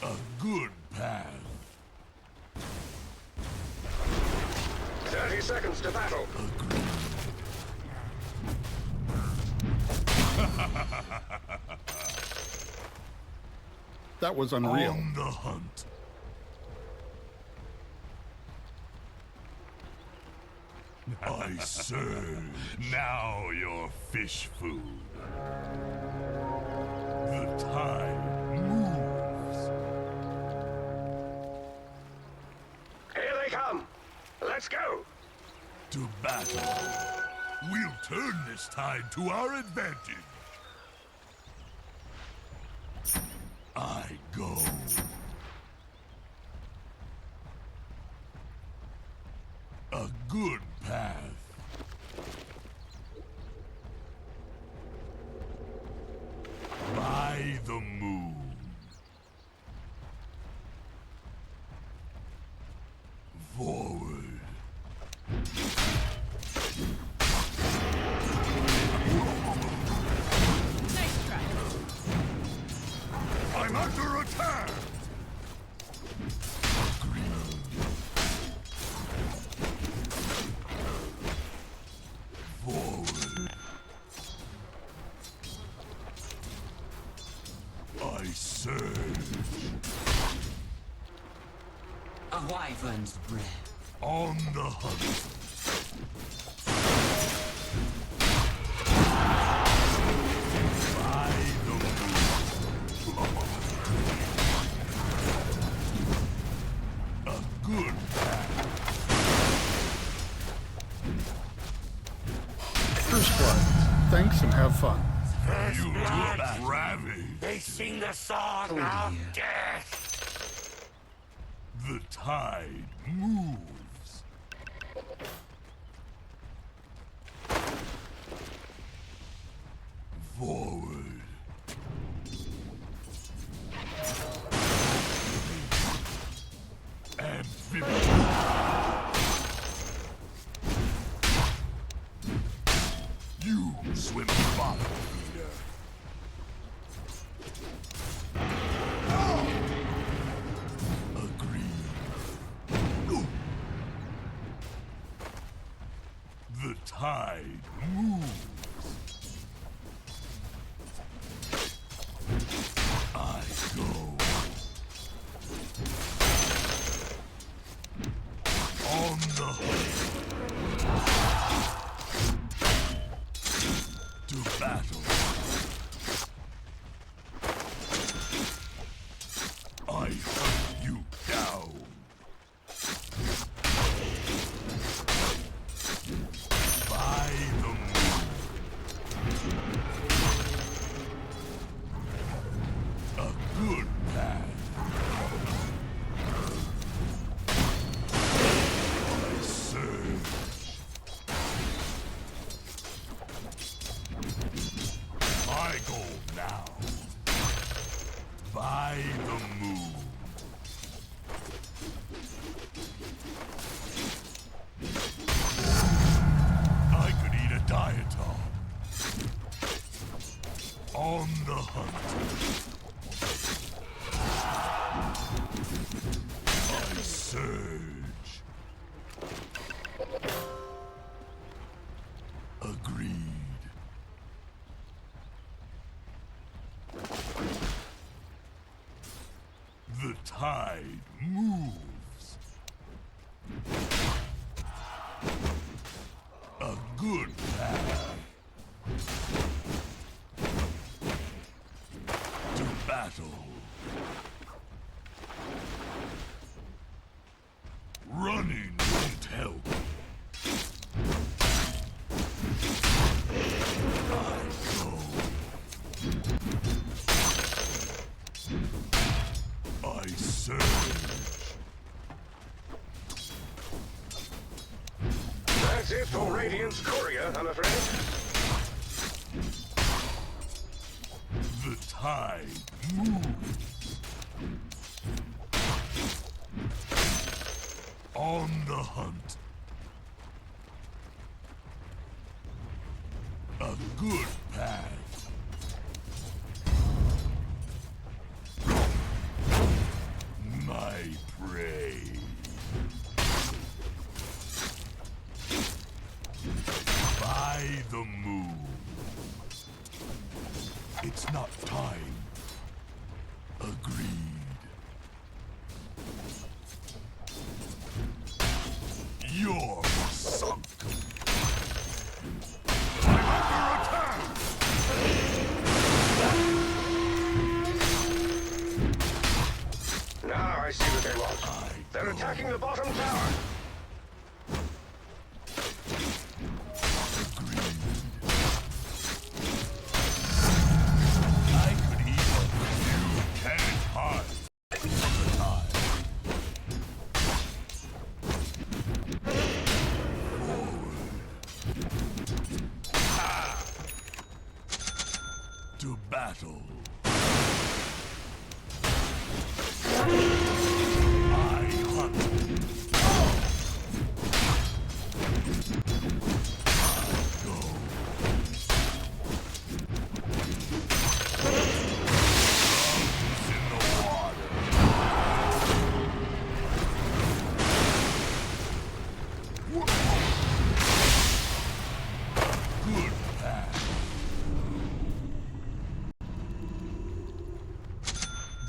A good path. 30 seconds to battle. That was unreal. On the hunt. I serve. Now you're fish food. The tide moves. Here they come. Let's go. To battle. We'll turn this tide to our advantage. I go. A good path. By the moon. Forward. Nice try. I'm under attack! Forward. I surge. A wyvern's breath. On the hunt. By the moon. A good path. First blood. Thanks and have fun. You look ravaged. They sing the song Oh, of dear. death. The tide moves. Forward. Amphibious. You swim bottom feeder. Agreed. The tide moves. I go. On the hunt. To battle. I hunt you down. By the moon. A good path. I surge. My goal now. By the moon. I could eat a diatom. On the hunt. I surge. Agreed. The tide moves. A good path. To battle. Running won't help. I go. I surge. That's it for Radiant's courier, I'm afraid. The tide moves. On the hunt. A good path. afraid. By the moon. It's not time. Agreed. You're sunk. I'm under attack! Now I see what they want. They're attacking the bottom tower. I could even. You can't hide from the tide. To battle. I hunt. Go. Lungs in the water. Good path.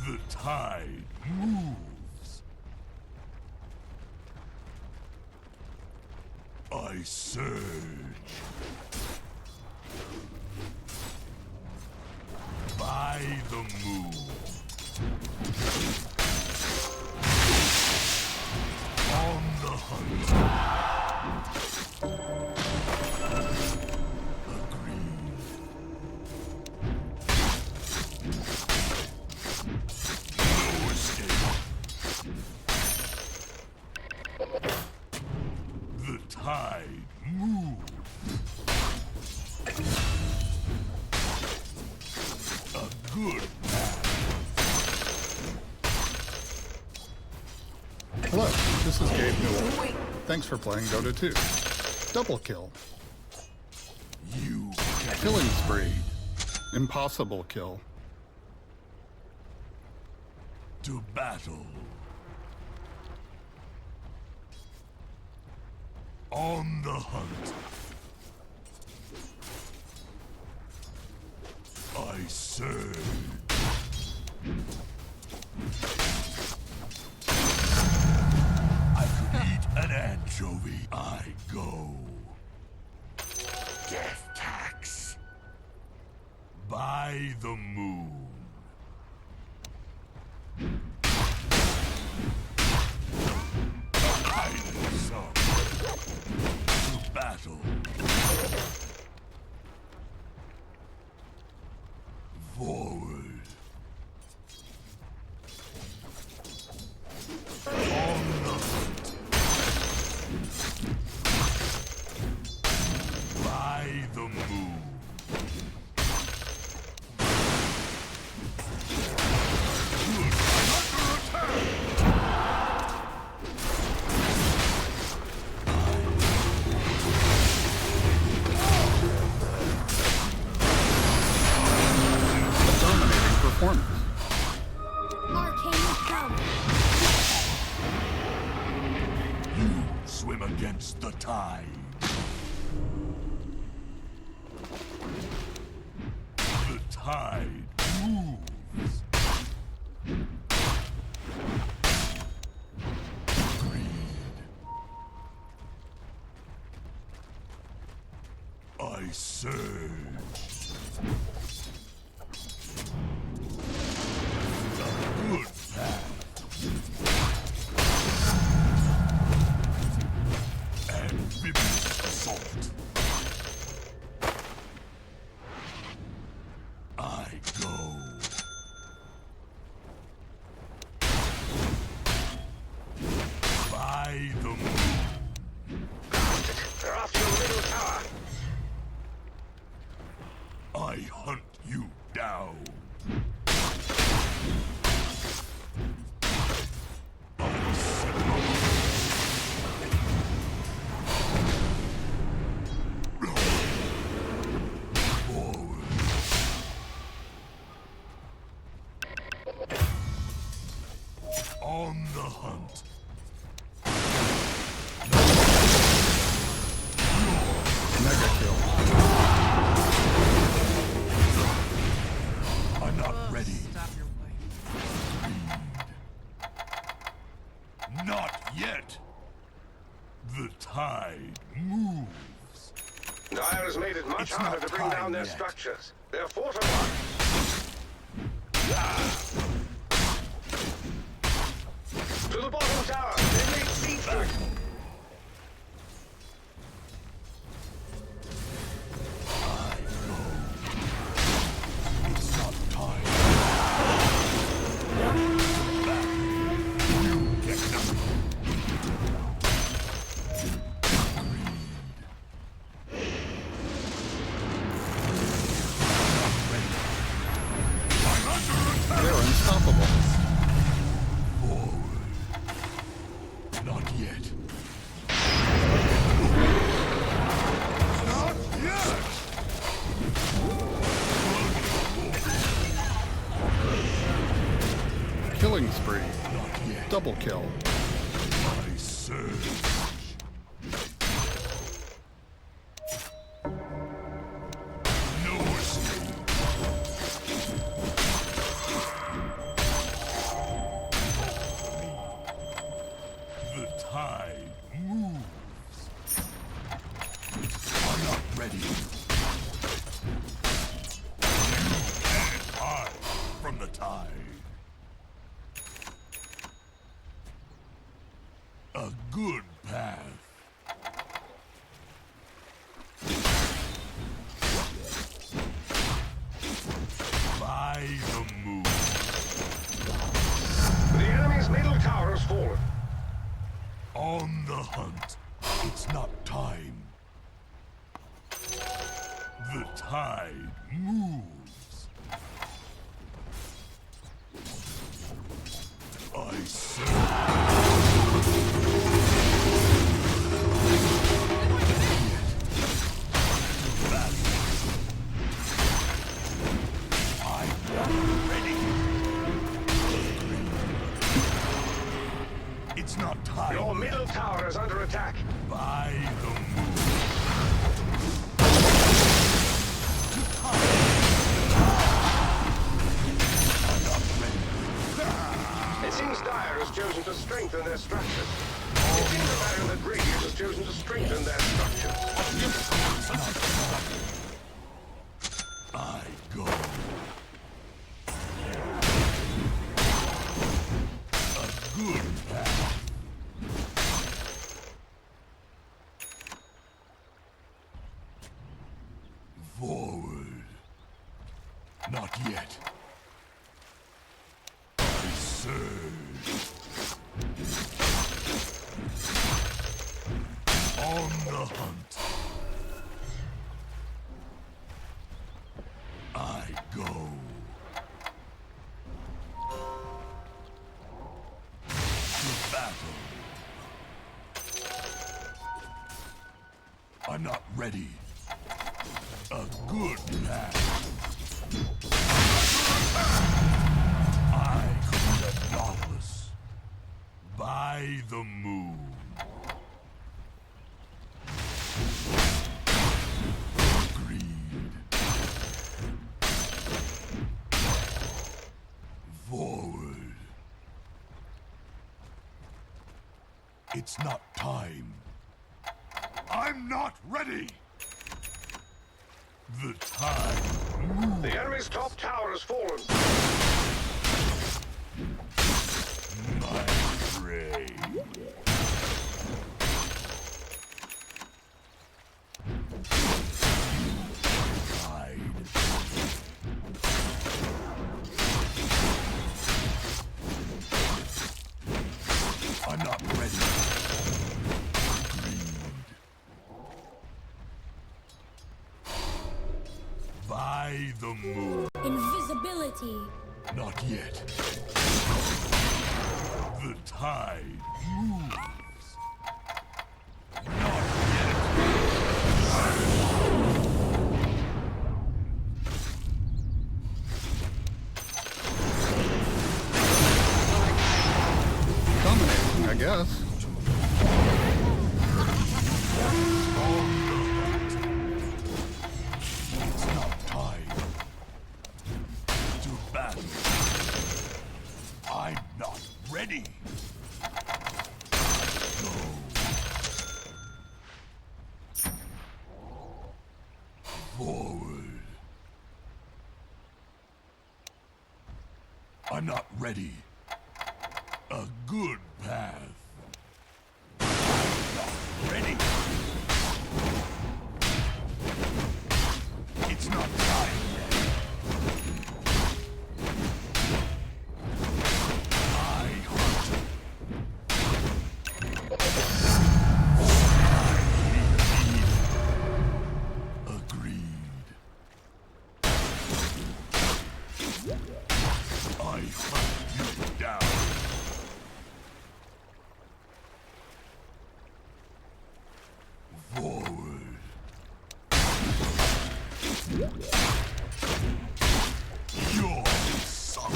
The tide moves. I surge. By the moon. On the hunt. Agreed. No escape. The tide moves. A good path. Hello, this is Gabe Newell. Thanks for playing Dota 2. Double kill. You can Killing spree. Impossible kill. to battle. On the hunt. I surge. I could eat an anchovy. I go. Death tax. By the moon. Hiding some. To battle. Forward. On the hunt. By the moon. Good. I'm under attack. Dominating performance. Arcane power. You swim against the tide. The tide moves. Greed. I surge. A good path. Amphibious assault. I go. By the moon. They're off to the middle tower. On the hunt. Mega kill. I'm not ready. Stop your wife. Not yet. The tide moves. Dire has made it much It's harder not to bring down time their yet. structures. They're fortified. To the bottom tower. They made siege to it. It's not time. You get nothing. I'm under attack. They're unstoppable. Not yet. Not yet. Killing spree. Not yet. Double kill. I surge. No escape. The tide moves. I'm not ready. You can't hide from the tide. A good path. By the moon. The enemy's middle tower has fallen. On the hunt. It's not time. The tide moves. I surge. I'm ready. It's not time. Your middle tower is under attack. By the moon. I'm not ready. It seems Dire has chosen to strengthen their structures. It seems the Baron that Greaves has chosen to strengthen their structures. I go. A good path. Forward. Not yet. I surge. On the hunt. I go. To battle. I'm not ready. A good path. I could a Nautilus. By the moon. Agreed. Forward. It's not time. I'm not ready. The tide moves. The enemy's top tower has fallen. My prey. Hide. I'm not ready. Agreed. By the moon. Invisibility. Not yet. The tide moves. Not yet. dominating, I guess. It's not time to battle. I'm not ready. Forward. I'm not ready. A good path. I'm not ready. It's not time yet. I hunt. Agreed. I hunt you down. Forward. You're sorry.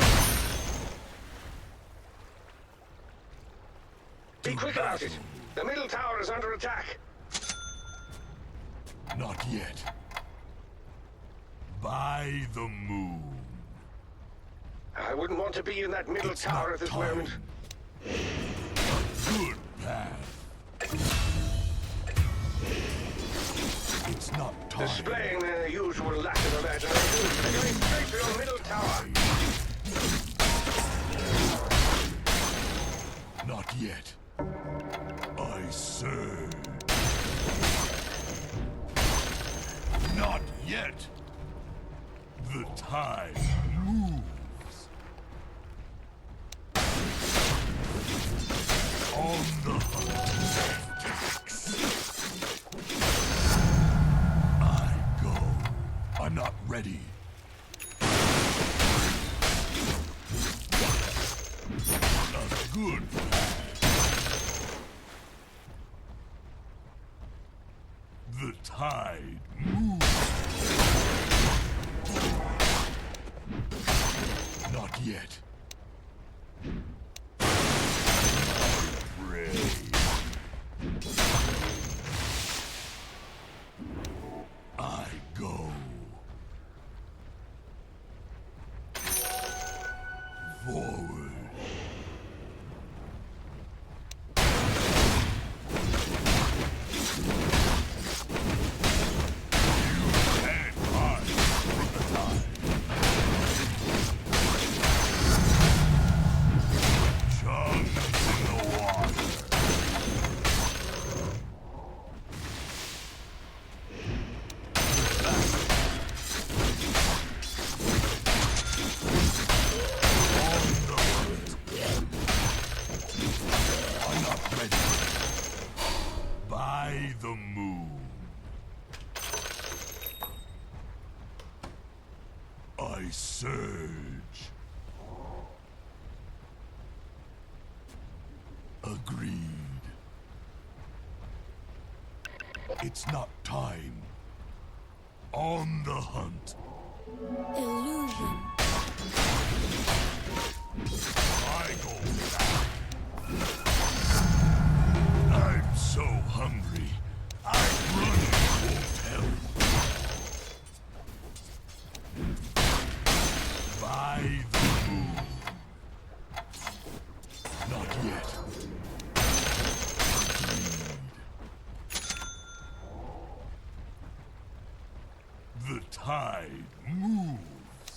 Be quick about it. The middle tower is under attack. Not yet. By the moon. I wouldn't want to be in that middle It's tower not at this time. moment. Good path. It's not time. Displaying their usual lack of imagination. They're going straight for your middle tower. Not yet. I serve. Not yet. The tide moves. On the hunt. I go. I'm not ready. A good path. The tide moves. Not yet. Pray. I go. Forward. By the moon. I surge. Agreed. It's not time. On the hunt. Illusion. I go back. I'm so hungry. I'm running won't help. By the moon. Not yet. Agreed. The tide moves.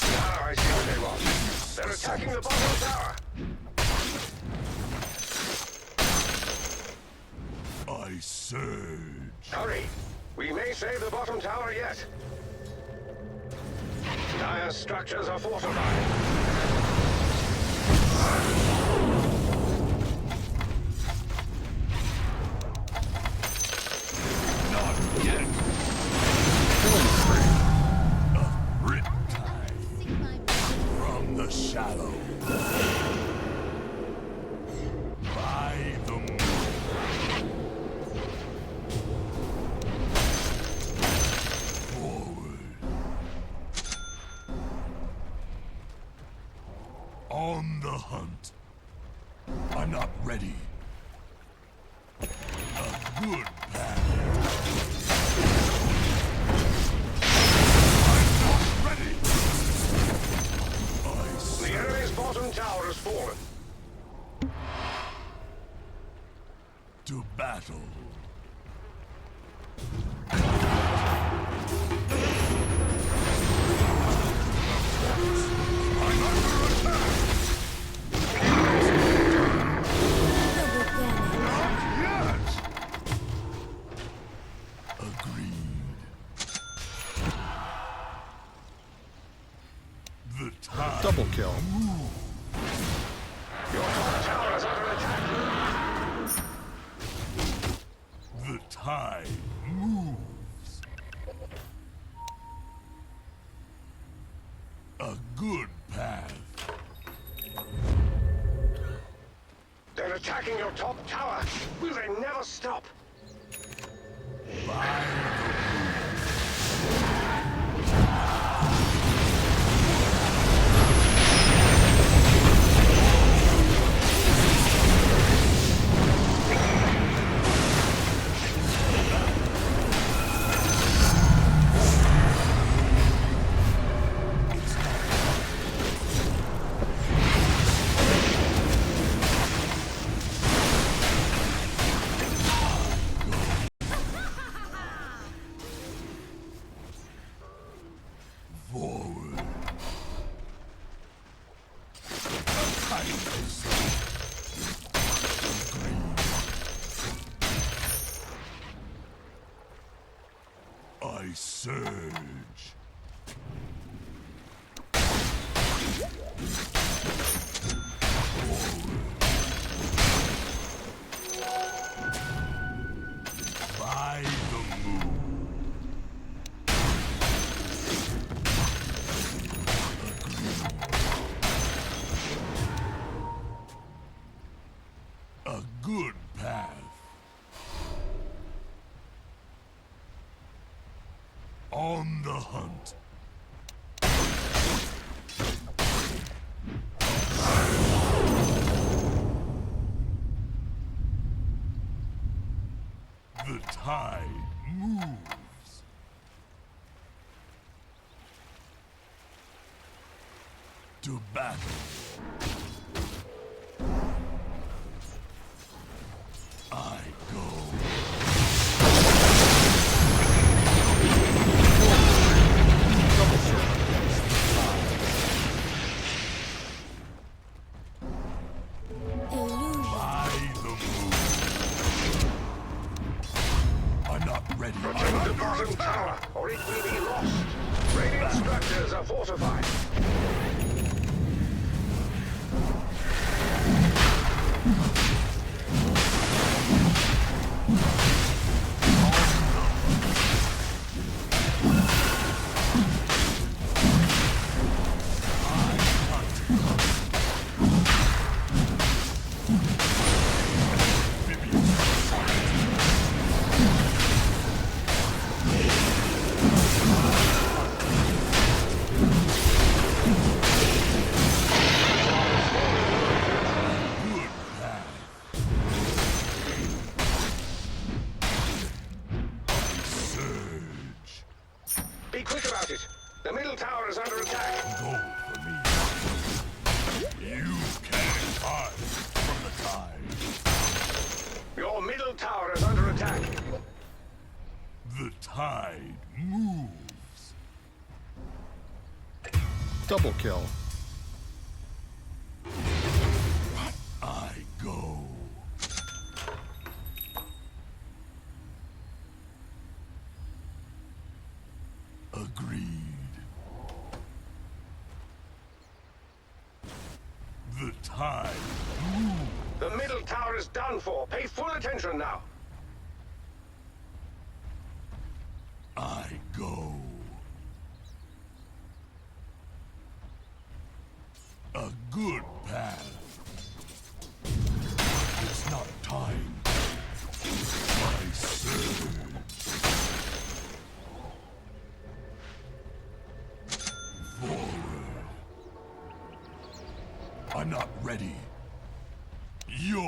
Now I see what they want. They're attacking the bottom tower. I surge. Hurry. We may save the bottom tower yet. Dire structures are fortified. Not yet. Killing spree. A riptide from the shallow. By the I'm not ready. A good path. I'm not ready. The enemy's bottom tower has fallen. To battle. I'm under attack. Double damage. Yes. Agreed. The time. Double kill. Your top tower is under attack. The tide moves. A good path. They're attacking your top tower. Will they never stop? By forward. Kindness. I surge. By the moon. A good path. On the hunt. The tide moves. To battle. I go. Illusion. By the moon. I'm not ready. Protect the bottom tower, or it will be lost. Radiant structures are fortified. Good path. Surge. Be quick about it. The middle tower is under attack. Go for me. You can't hide from the tide. Your middle tower is under attack. The tide moves. Double kill. I go. Agreed. The tide moves. The middle tower is done for. Pay full attention now. I go. A good path. It's not time. I surge. Forward. I'm not ready. You're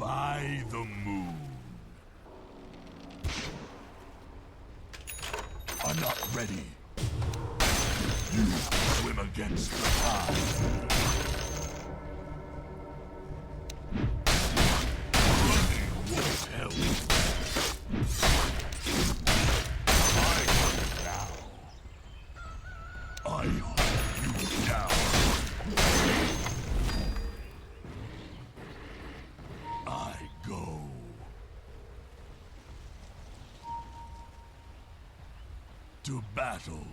By the moon. I'm not ready. You swim against the tide. Running won't help. I hunt now. I hunt you down. I go. To battle.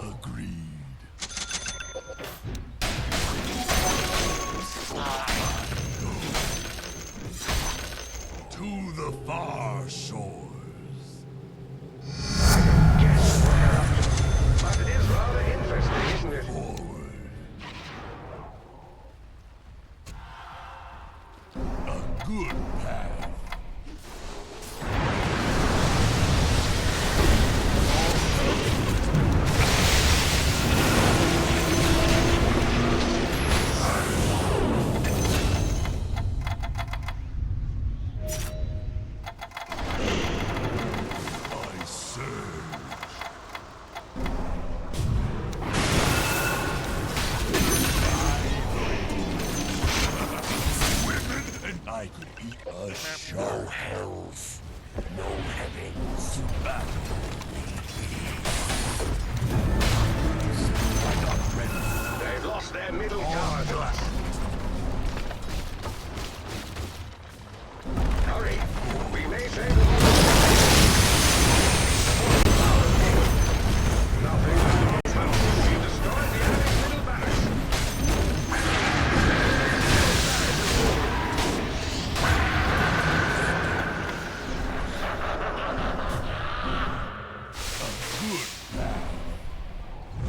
Agreed. To the far shores. Guess what you're up to. But it is rather interesting, isn't it? Forward. A good path. I surge. Women and I could eat a show. No hells, no heavens. To battle. I'm not ready. They've lost their middle tower to us. Hurry. We may save them. Nothing. We've destroyed the enemy's middle barracks. Good path.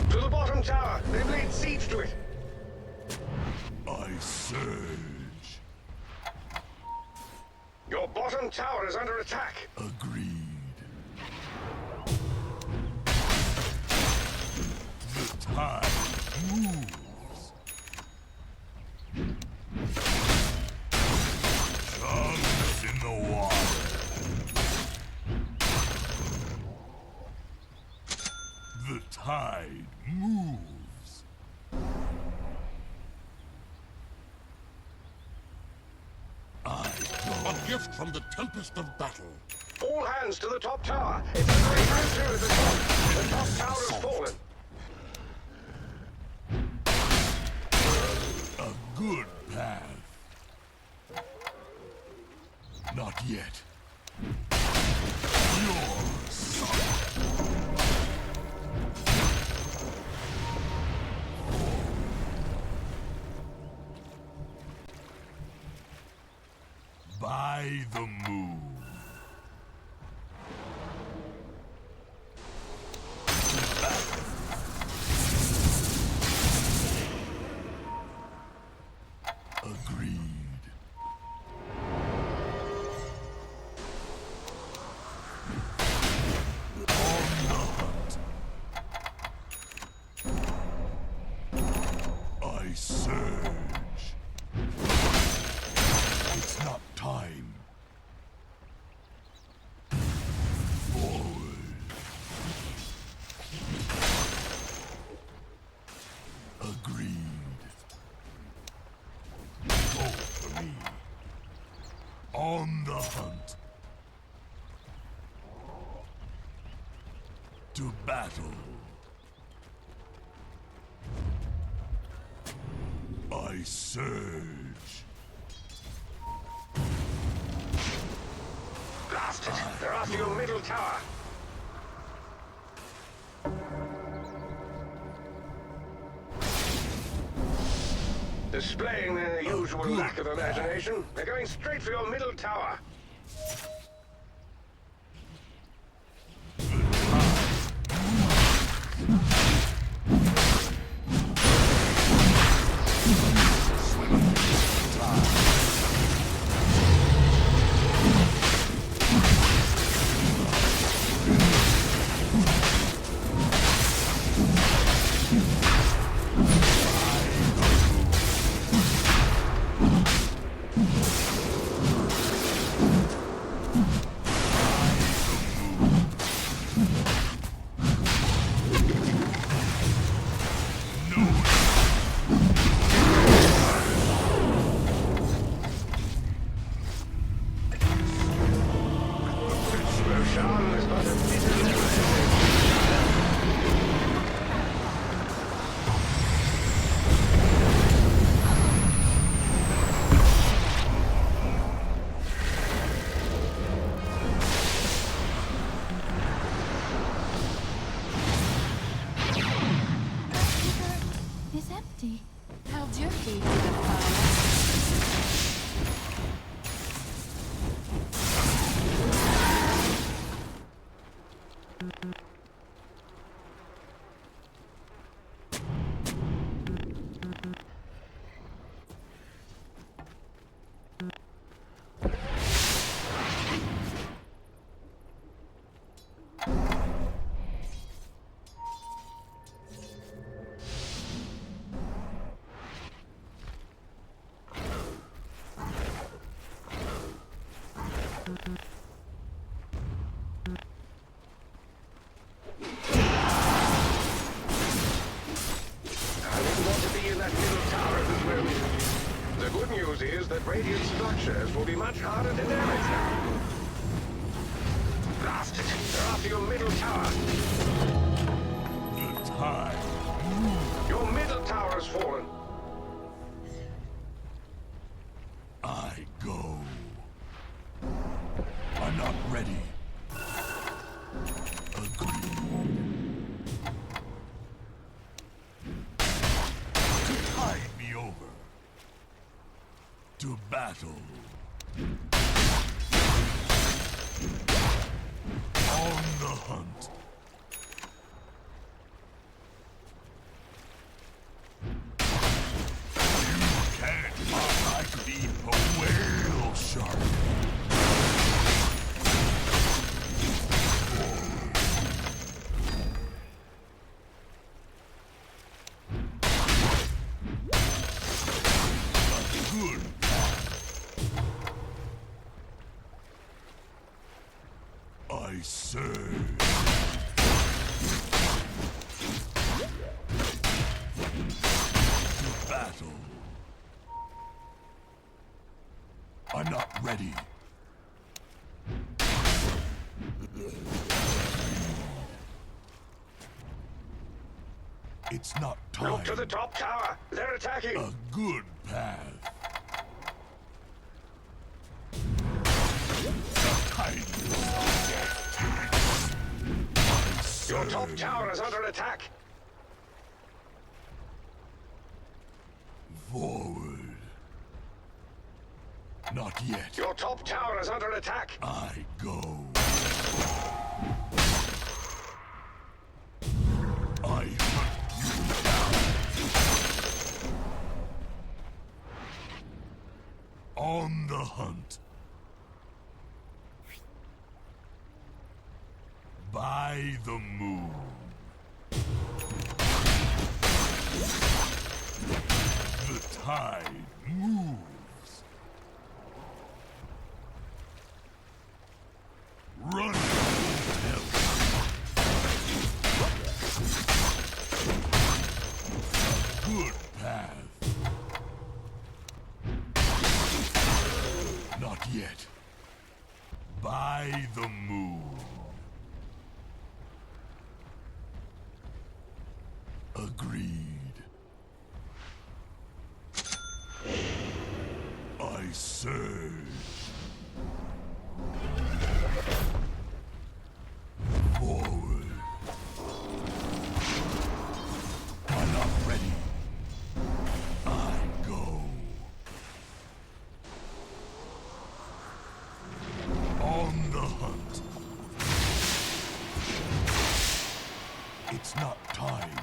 To the bottom tower. They've laid siege to it. I surge. Your bottom tower is under attack. Agreed. The tide moves. Tongues in the water. The tide moves. I go. A gift from the tempest of battle. All hands to the top tower. It's a great victory at the top. The top tower has fallen. A good path. Not yet. Your son. By the moon. Agreed. On the hunt. I surge. It's not time. Forward. Agreed. Go for me. On the hunt. To battle. I surge. Blast it. They're after your middle tower. Displaying their usual lack of imagination, they're going straight for your middle tower. empty. Held your feet to the fire. I wouldn't want to be in that middle tower this moment. The good news is that radiant structures will be much harder to damage now. Blast it! They're after your middle tower. The tide. Your middle tower has fallen. I go. I'm not ready. Agreed. To tide me over. To battle. On the hunt. You can't I could eat a whale shark. Good. I serve. To battle. I'm not ready. It's not time. Look to the top tower. They're attacking. A good path. The kindness of death. Your top tower is under attack. Forward. Not yet. Your top tower is under attack. I go. I hunt you down. On the hunt. By the moon. The tide moves. Run, hell. Good path. Not yet. By the moon. Agreed. I surge. Forward. I'm not ready. I go. On the hunt. It's not time.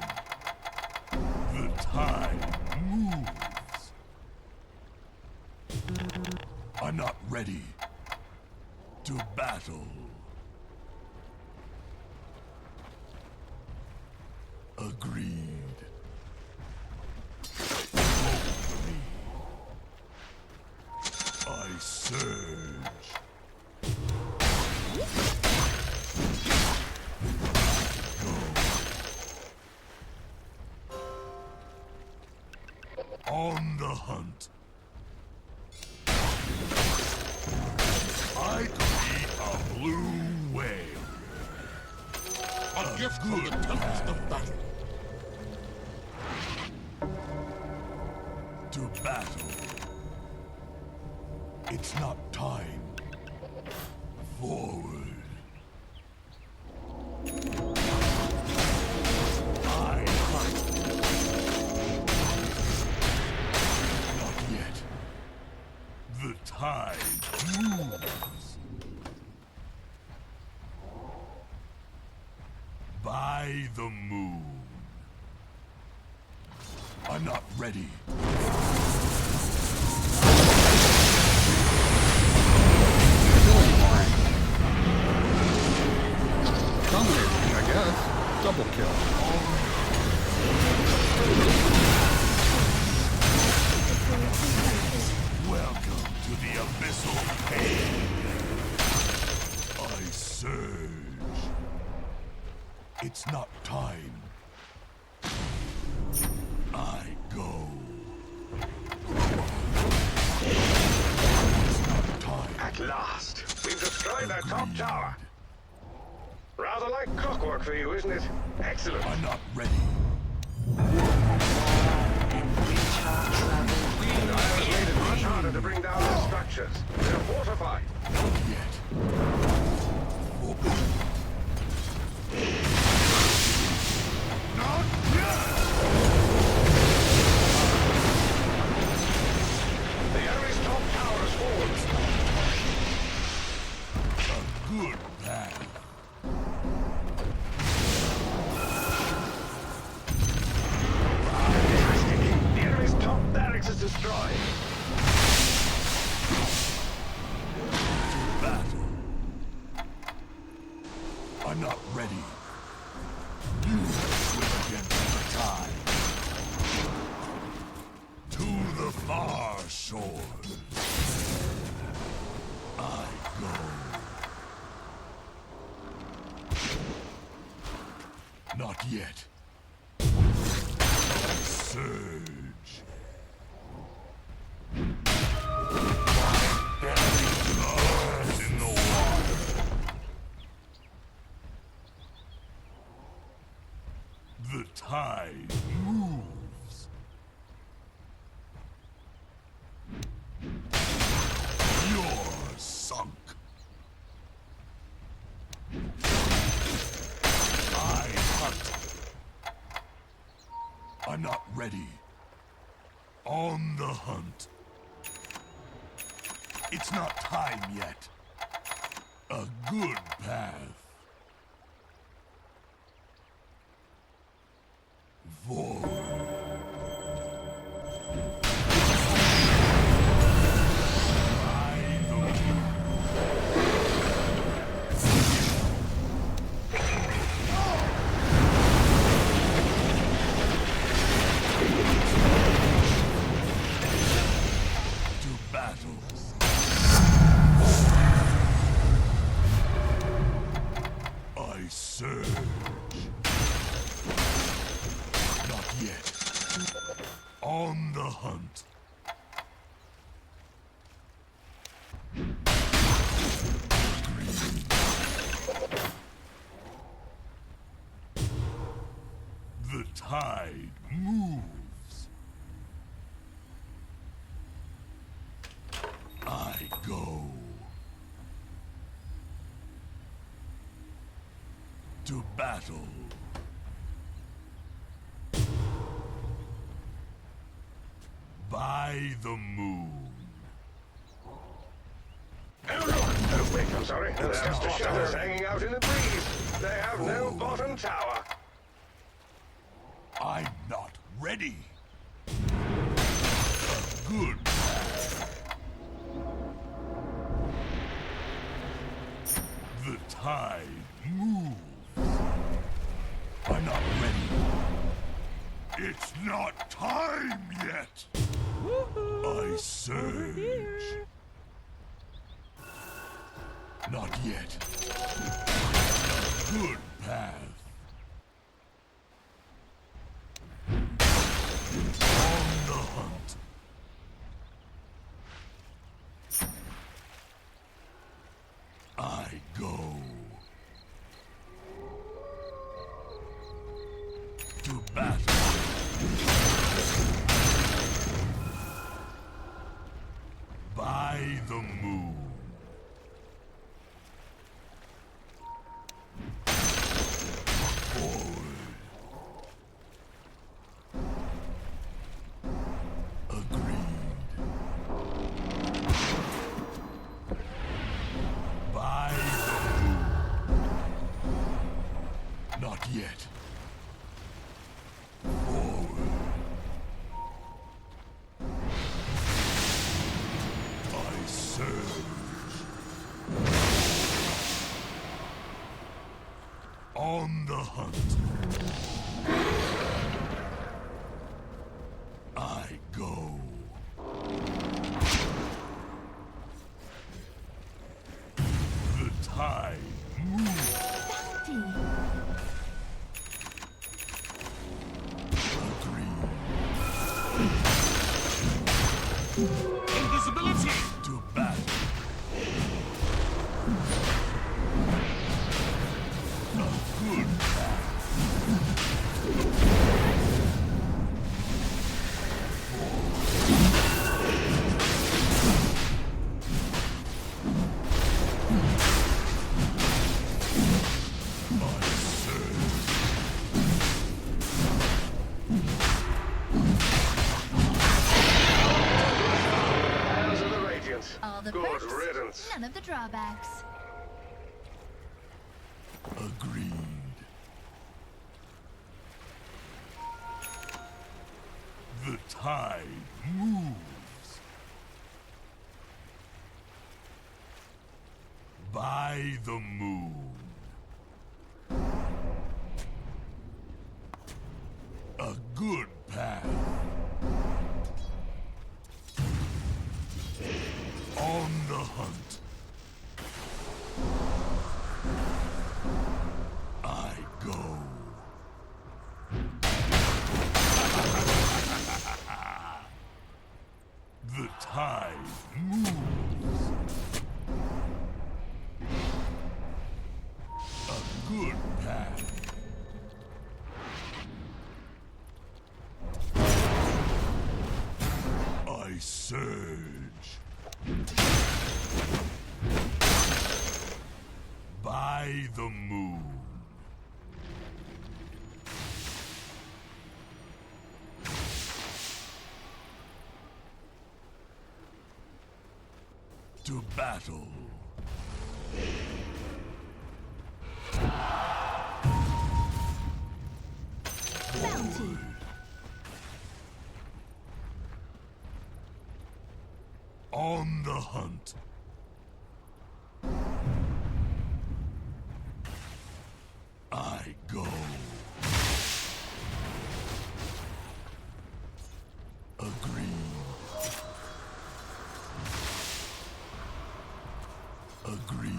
The tide moves. I'm not ready to battle. Agreed. Vote me. I surge. Go. On the hunt. I could eat a blue whale. A gift from the tempest of battle. To battle. It's not time. Forward. I hunt. tide moves. By the moon. I'm not ready. Dominating, I guess. Double kill. Welcome to the abyssal cave. I surge. It's not time. I go. It's not time. At last, we've destroyed that top tower. Rather like clockwork for you, isn't it? Excellent. I'm not ready. I've made it much harder to bring down their structures. They're fortified. Yet. Not yet! The enemy's top tower is forward. A good path. Fantastic. The enemy's top barracks is destroyed. Battle. I'm not ready. You swim against the tide. To the far shore. I go. Not yet. I surge. Lost in the water. The tide moves. You're sunk. I hunt. I'm not ready. On the hunt. It's not time yet. A good path. Forward. By the moon. To battle. I surge. Not yet. On the hunt. The tide moves. I go. To battle. By the moon. Oh, look! Oh, wait, I'm sorry. There's the shutters hanging out in the breeze. They have no bottom tower. I'm not ready. A good path. The tide moves. I'm not ready. It's not time yet. I surge. Not yet. A good path. On the hunt. I go. To battle. By the moon. hunt. I go. The tide moves. Bounty. Invisibility! To battle. A good path. Hands of the Radiant. All the Good perks, riddance. none of the drawbacks. Agreed. The tide moves. By the moon. A good path. On the hunt. I go. The tide moves. A good path. I surge. By the moon. To battle. Bounty. On the hunt. I go. Agreed. Agreed.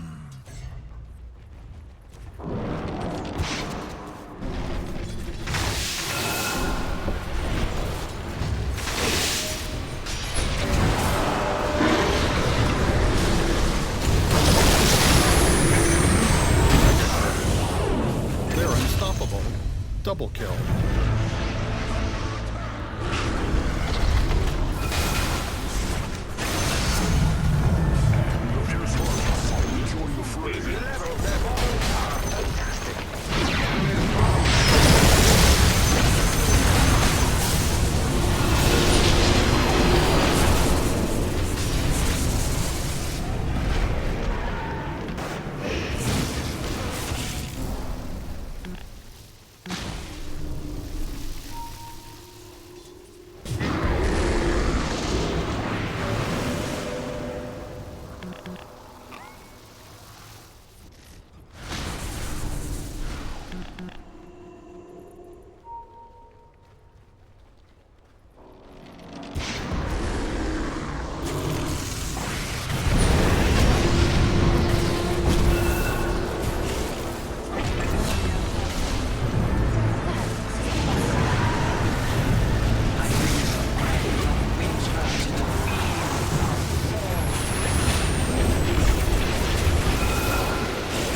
They're unstoppable. Double kill. We've leveled their bottom tower. Fantastic.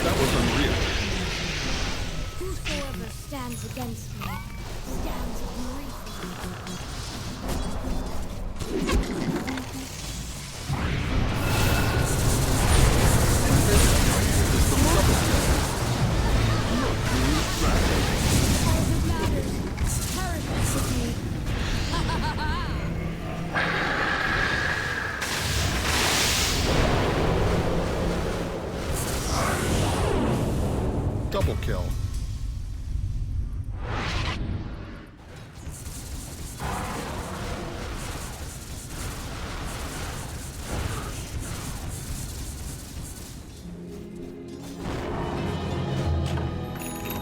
That was unreal. Whosoever stands against me stands briefly. All that matters perishes with me. Double kill.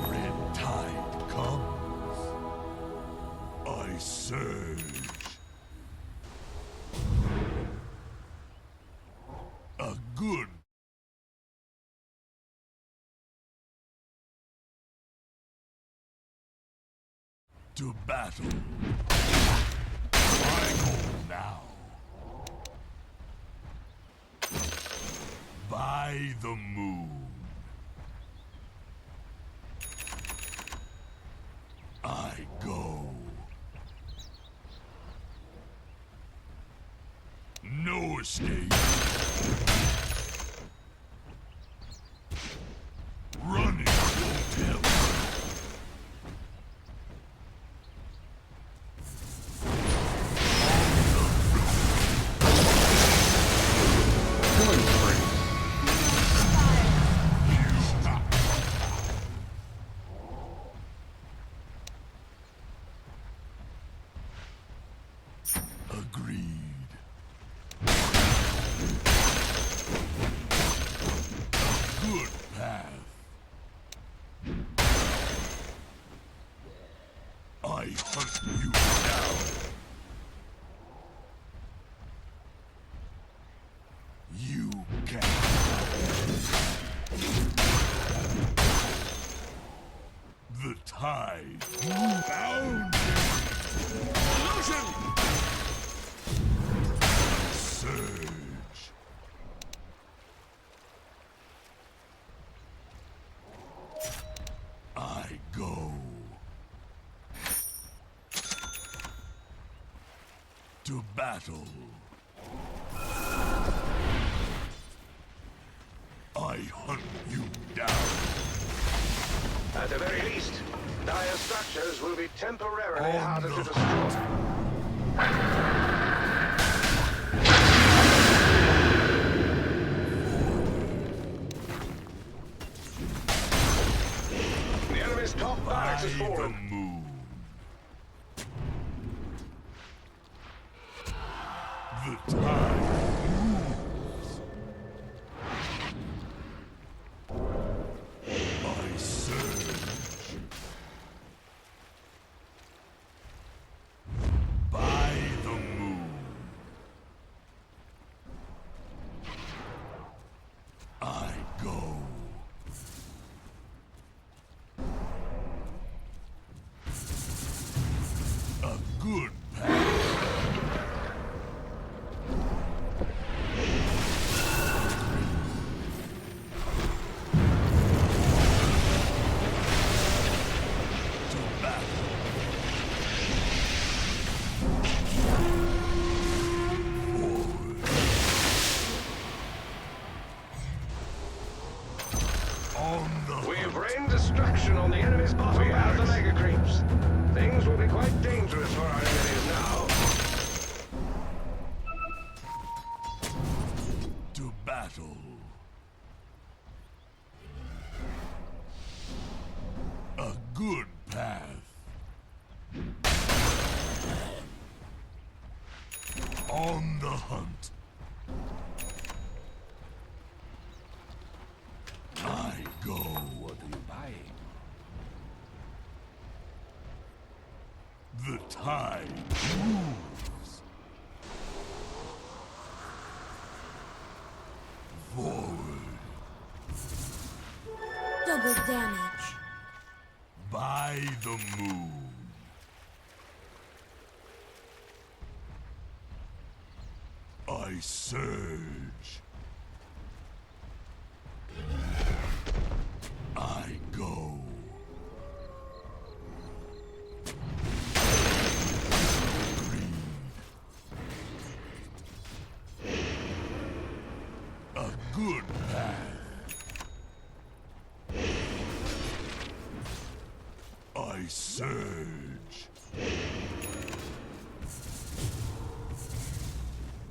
Red tide. good. To battle. Final now. By the moon. I go. No escape. Running won't help. Killing spree. Agreed. Good path. I hunt you down. You can. The tide. Bound. Illusion. Surge. I go. To battle. I hunt you down. At the very least, dire structures will be temporarily Oh, harder no. to destroy. The enemy's top barracks By has the fallen. moon. The tide moves. I surge. By the moon. I go. A good path. To battle. Forward. On the We've rained destruction on the enemy's bottom. We have the mega creeps. Things will be quite dangerous for our enemies now. to battle. A good path. On the hunt. I go. What are you buying? The tide moves. Forward. Double damage. By the moon. I surge. I go. Greed. A good path. I surge.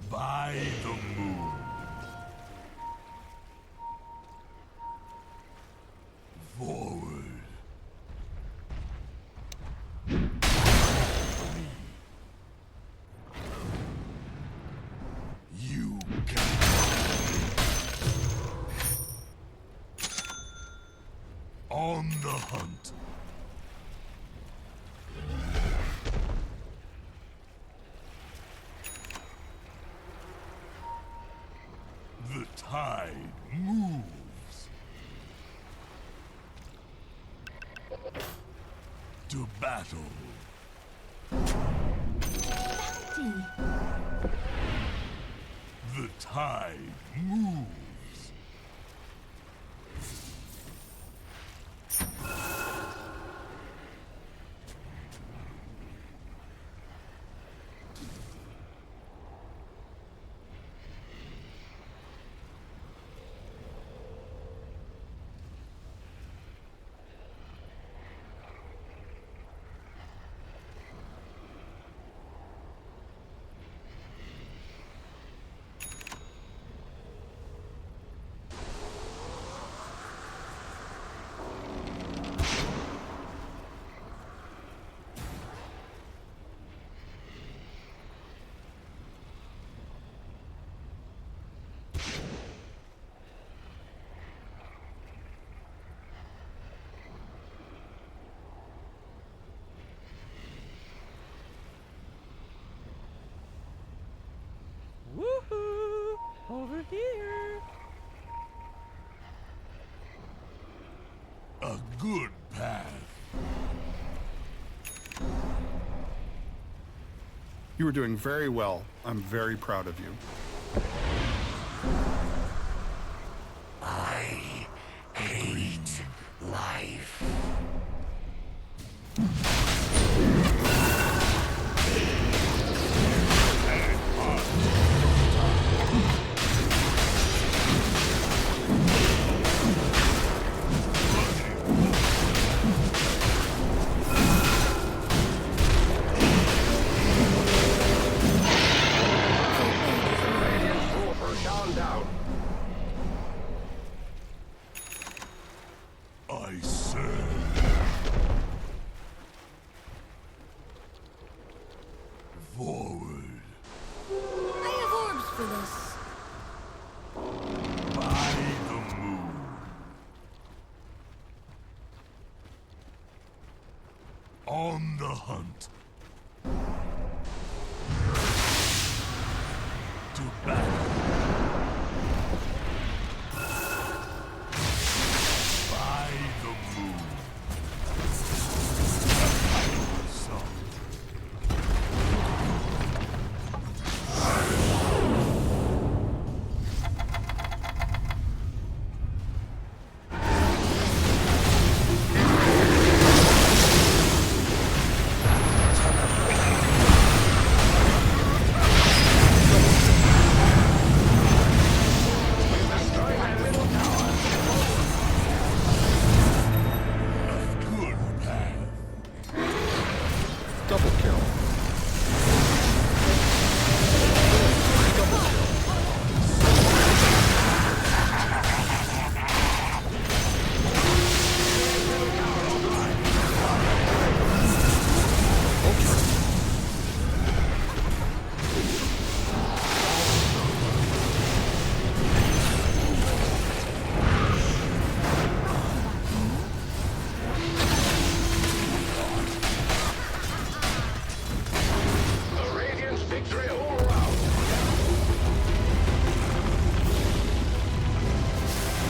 By the moon. Forward. You can. On the hunt. The tide battle. Bounty. The tide moves. Woohoo! Over here! A good path. You were doing very well. I'm very proud of you.